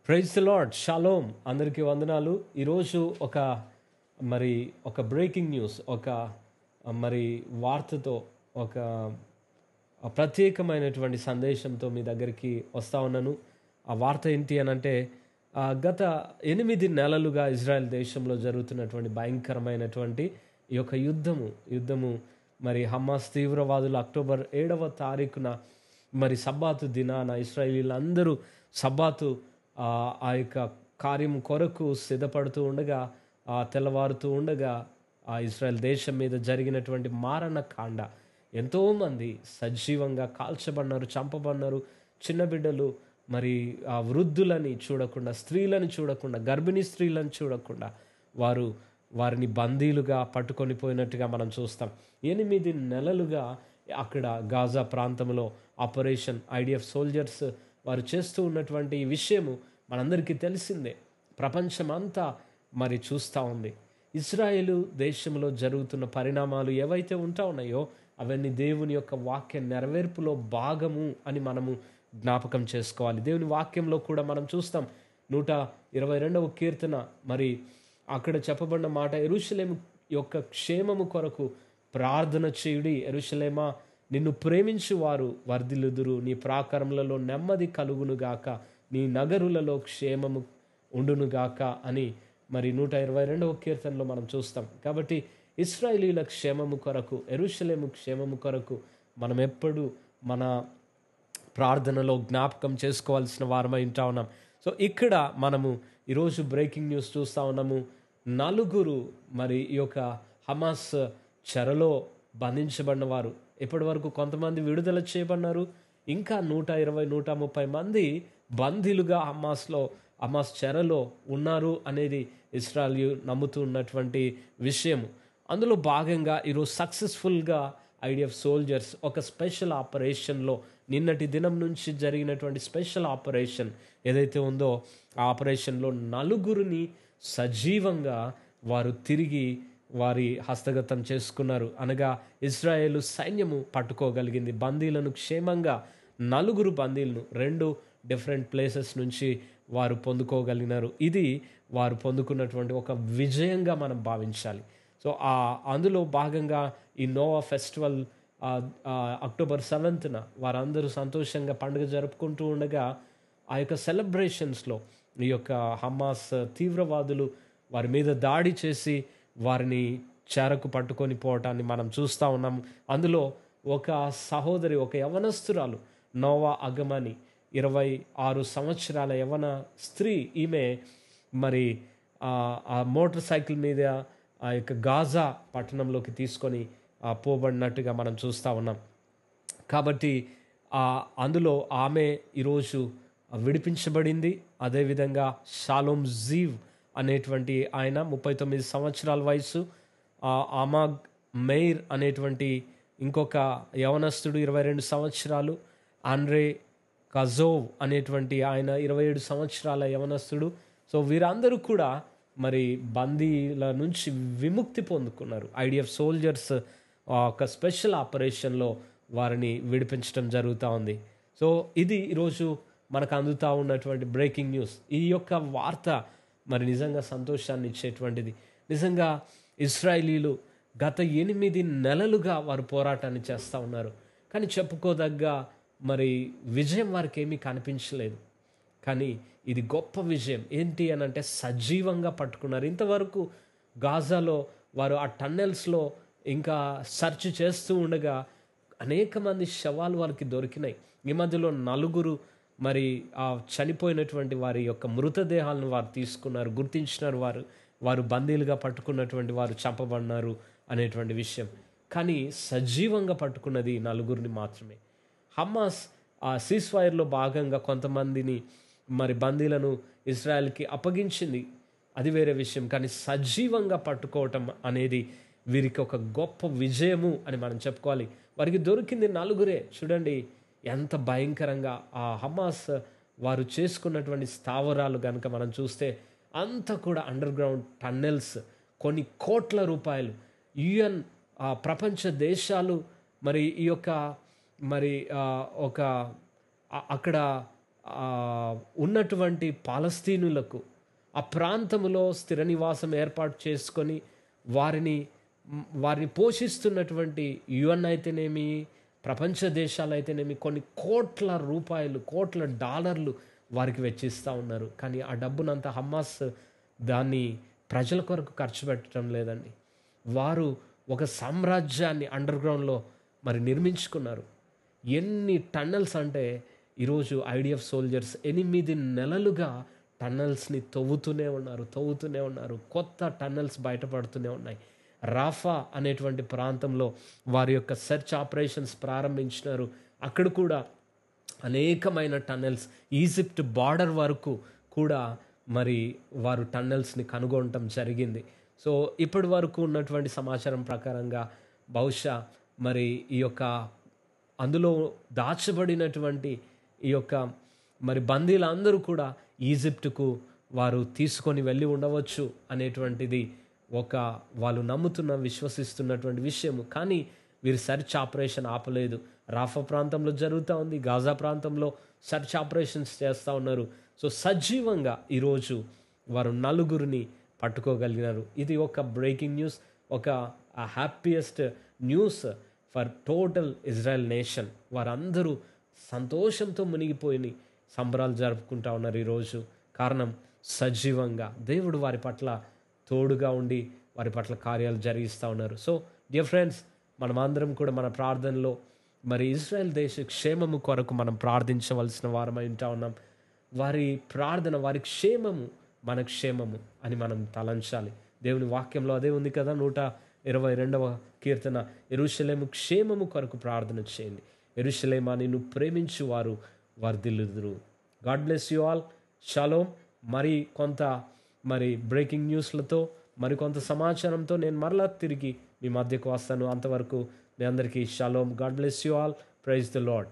Praise the lord, shalom. అందరికీ వందనాలు. ఈరోజు ఒక బ్రేకింగ్ న్యూస్, మరి వార్తతో, ఒక ప్రత్యేకమైనటువంటి సందేశంతో మీ దగ్గరికి వస్తా ఉన్నాను. ఆ వార్త ఏంటి అని అంటే, గత 8 నెలలుగా ఇజ్రాయెల్ దేశంలో జరుగుతున్నటువంటి భయంకరమైనటువంటి ఈ యొక్క యుద్ధము మరి హమాస్ తీవ్రవాదులు అక్టోబర్ 7వ తారీఖున మరి సబ్బాతు దినాన ఇశ్రాయేలీలందరూ సబ్బాతు ఆ యొక్క కార్యం కొరకు సిద్ధపడుతూ ఉండగా, తెల్లవారుతూ ఉండగా ఆ ఇజ్రాయెల్ దేశం మీద జరిగినటువంటి మారణ కాండ, ఎంతోమంది సజీవంగా కాల్చబడినారు, చంపబడినారు. చిన్న బిడ్డలు, మరి ఆ వృద్ధులని చూడకుండా, స్త్రీలను చూడకుండా, గర్భిణీ స్త్రీలను చూడకుండా వారిని బందీలుగా పట్టుకొని పోయినట్టుగా మనం చూస్తాం. 8 నెలలుగా అక్కడ గాజా ప్రాంతంలో ఆపరేషన్ ఐడిఎఫ్ సోల్జర్స్ వారు చేస్తూ ఉన్నటువంటి ఈ విషయము మనందరికీ తెలిసిందే. ప్రపంచమంతా మరి చూస్తూ ఉంది. ఇజ్రాయేలు దేశంలో జరుగుతున్న పరిణామాలు ఏవైతే ఉంటా ఉన్నాయో అవన్నీ దేవుని యొక్క వాక్య నెరవేర్పులో భాగము అని మనము జ్ఞాపకం చేసుకోవాలి. దేవుని వాక్యంలో కూడా మనం చూస్తాం. 122వ కీర్తన, మరి అక్కడ చెప్పబడిన మాట, యెరూషలేము యొక్క క్షేమము కొరకు ప్రార్థన చేయుడి. యెరూషలేమా, నిన్ను ప్రేమించు వారు వర్ధిల్లుదురు, నీ ప్రాకారములలో నెమ్మది కలుగునుగాక, నీ నగరులలో క్షేమము ఉండునుగాక అని మరి 122వ కీర్తనలో మనం చూస్తాం. కాబట్టి ఇశ్రాయేలీల క్షేమము కొరకు, యెరూషలేము క్షేమము కొరకు మనం ఎప్పుడు మన ప్రార్థనలో జ్ఞాపకం చేసుకోవాల్సిన వారమై ఉంటా ఉన్నాం. సో ఇక్కడ మనము ఈరోజు బ్రేకింగ్ న్యూస్ చూస్తూ ఉన్నాము. 4 మరి ఈ యొక్క హమాస్ చెరలో బంధించబడిన వారు, ఇప్పటి వరకు కొంతమంది విడుదల చేయబడినారు. ఇంకా 120-130 మంది బందీలుగా హమాస్ చెరలో ఉన్నారు అనేది ఇశ్రాయేలు నమ్ముతూ ఉన్నటువంటి విషయము. అందులో భాగంగా ఈరోజు సక్సెస్ఫుల్గా ఐడిఎఫ్ సోల్జర్స్ ఒక స్పెషల్ ఆపరేషన్లో, నిన్నటి దినం నుంచి జరిగినటువంటి స్పెషల్ ఆపరేషన్ ఏదైతే ఉందో, ఆ ఆపరేషన్లో 4 సజీవంగా వారు తిరిగి వారి హస్తగతం చేసుకున్నారు. అనగా ఇజ్రాయేలు సైన్యము పట్టుకోగలిగింది బందీలను క్షేమంగా. 4 బందీలను 2 డిఫరెంట్ ప్లేసెస్ నుంచి వారు పొందుకోగలిగినారు. ఇది వారు పొందుకున్నటువంటి ఒక విజయంగా మనం భావించాలి. సో అందులో భాగంగా ఈ నోవా ఫెస్టివల్ అక్టోబర్ 7న వారందరూ సంతోషంగా పండుగ జరుపుకుంటూ ఉండగా, ఆ యొక్క సెలబ్రేషన్స్లో ఈ యొక్క హమాస్ తీవ్రవాదులు వారి మీద దాడి చేసి వారిని చెరకు పట్టుకొని పోవటాన్ని మనం చూస్తూ ఉన్నాం. అందులో ఒక సహోదరి, ఒక యవనస్తురాలు, నోవా అగమని, 26 సంవత్సరాల యవన స్త్రీ, ఈమె మరి ఆ మోటార్ సైకిల్ మీద ఆ యొక్క గాజా పట్టణంలోకి తీసుకొని పోబడినట్టుగా మనం చూస్తూ ఉన్నాం. కాబట్టి అందులో ఆమె ఈరోజు విడిపించబడింది. అదేవిధంగా షాలోమ్ జీవ్ అనేటువంటి ఆయన 39 సంవత్సరాల వయసు, అమాగ్ మెయిర్ అనేటువంటి ఇంకొక యవనస్తుడు 22 సంవత్సరాలు, ఆండ్రే కజోవ్ అనేటువంటి ఆయన 27 సంవత్సరాల యవనస్తుడు. సో వీరందరూ కూడా మరి బందీల నుంచి విముక్తి పొందుకున్నారు. ఐడిఎఫ్ సోల్జర్స్ ఒక స్పెషల్ ఆపరేషన్లో వారిని విడిపించడం జరుగుతూ ఉంది. సో ఇది ఈరోజు మనకు అందుతూ ఉన్నటువంటి బ్రేకింగ్ న్యూస్. ఈ యొక్క వార్త మరి నిజంగా సంతోషాన్ని ఇచ్చేటువంటిది. నిజంగా ఇశ్రాయేలీలు గత 8 నెలలుగా వారు పోరాటాన్ని చేస్తూ ఉన్నారు. కానీ చెప్పుకోదగ్గ మరి విజయం వారికి ఏమీ కనిపించలేదు. కానీ ఇది గొప్ప విజయం. ఏంటి అని అంటే, సజీవంగా పట్టుకున్నారు. ఇంతవరకు గాజాలో వారు ఆ టన్నెల్స్లో ఇంకా సెర్చ్ చేస్తూ ఉండగా అనేక మంది శవాలు వారికి దొరికినాయి. ఈ మధ్యలో 4 మరి ఆ చనిపోయినటువంటి వారి యొక్క మృతదేహాలను వారు తీసుకున్నారు, గుర్తించినారు. వారు బందీలుగా పట్టుకున్నటువంటి వారు చంపబడినారు అనేటువంటి విషయం. కానీ సజీవంగా పట్టుకున్నది 4 మాత్రమే. హమాస్ ఆ సీస్ఫైర్లో భాగంగా కొంతమందిని మరి బందీలను ఇజ్రాయెల్కి అప్పగించింది, అది వేరే విషయం. కానీ సజీవంగా పట్టుకోవటం అనేది వీరికి ఒక గొప్ప విజయము అని మనం చెప్పుకోవాలి. వారికి దొరికింది 4. చూడండి ఎంత భయంకరంగా ఆ హమాస్ వారు చేసుకున్నటువంటి స్థావరాలు కనుక మనం చూస్తే, అంతా కూడా అండర్ గ్రౌండ్ టన్నెల్స్, కొన్ని కోట్ల రూపాయలు. యుఎన్, ప్రపంచ దేశాలు మరి ఈ యొక్క మరి ఒక అక్కడ ఉన్నటువంటి పాలస్తీనులకు ఆ ప్రాంతములో స్థిర నివాసం ఏర్పాటు చేసుకొని వారిని పోషిస్తున్నటువంటి యుఎన్ అయితేనేమి, ప్రపంచ దేశాలు అయితేనేమి కొన్ని కోట్ల రూపాయలు, కోట్ల డాలర్లు వారికి వెచ్చిస్తూ ఉన్నారు. కానీ ఆ డబ్బునంతా హమాస్ దాన్ని ప్రజల కొరకు ఖర్చు పెట్టడం లేదండి. వారు ఒక సామ్రాజ్యాన్ని అండర్ గ్రౌండ్లో మరి నిర్మించుకున్నారు. ఎన్ని టన్నల్స్ అంటే ఈరోజు ఐడిఎఫ్ సోల్జర్స్ 8 నెలలుగా టన్నల్స్ని తవ్వుతూనే ఉన్నారు. కొత్త టన్నల్స్ బయటపడుతూనే ఉన్నాయి. రాఫా అనేటువంటి ప్రాంతంలో వారి యొక్క సెర్చ్ ఆపరేషన్స్ ప్రారంభించినారు. అక్కడ కూడా అనేకమైన టన్నెల్స్, ఈజిప్ట్ బార్డర్ వరకు కూడా మరి వారు టన్నెల్స్ని కనుగొనటం జరిగింది. సో ఇప్పటి వరకు ఉన్నటువంటి సమాచారం ప్రకారంగా బహుశా మరి ఈ యొక్క అందులో దాచబడినటువంటి ఈ యొక్క మరి బందీలందరూ కూడా ఈజిప్టుకు వారు తీసుకొని వెళ్ళి ఉండవచ్చు అనేటువంటిది వాళ్ళు విశ్వసిస్తున్నటువంటి విషయము. కానీ వీరు సెర్చ్ ఆపరేషన్ ఆపలేదు. రాఫా ప్రాంతంలో జరుగుతూ ఉంది, గాజా ప్రాంతంలో సెర్చ్ ఆపరేషన్స్ చేస్తూ ఉన్నారు. సో సజీవంగా ఈరోజు వారు 4 పట్టుకోగలిగినారు. ఇది ఒక బ్రేకింగ్ న్యూస్, ఒక happiest news for total Israel nation. వారందరూ సంతోషంతో మునిగిపోయి సంబరాలు జరుపుకుంటూ ఉన్నారు ఈరోజు. కారణం సజీవంగా దేవుడు వారి పట్ల తోడుగా ఉండి వారి పట్ల కార్యాలు జరిగిస్తూ ఉన్నారు. సో డియర్ ఫ్రెండ్స్, మనమందరం కూడా మన ప్రార్థనలో మరి ఇజ్రాయెల్ దేశ క్షేమము కొరకు మనం ప్రార్థించవలసిన వారమై ఉంటా ఉన్నాం. వారి ప్రార్థన, వారి క్షేమము మన క్షేమము అని మనం తలంచాలి. దేవుని వాక్యంలో అదే ఉంది కదా, 122వ కీర్తన, యెరూషలేము క్షేమము కొరకు ప్రార్థన చేయండి, యెరూషలేమా నిన్ను ప్రేమించు వారు వర్ధిల్లుదురు. God bless you all. షలోమ్. మరి బ్రేకింగ్ న్యూస్లతో మరికొంత సమాచారంతో నేను మరలా తిరిగి మీ మధ్యకు వస్తాను. అంతవరకు మీ అందరికీ shalom. God bless you all. Praise the lord.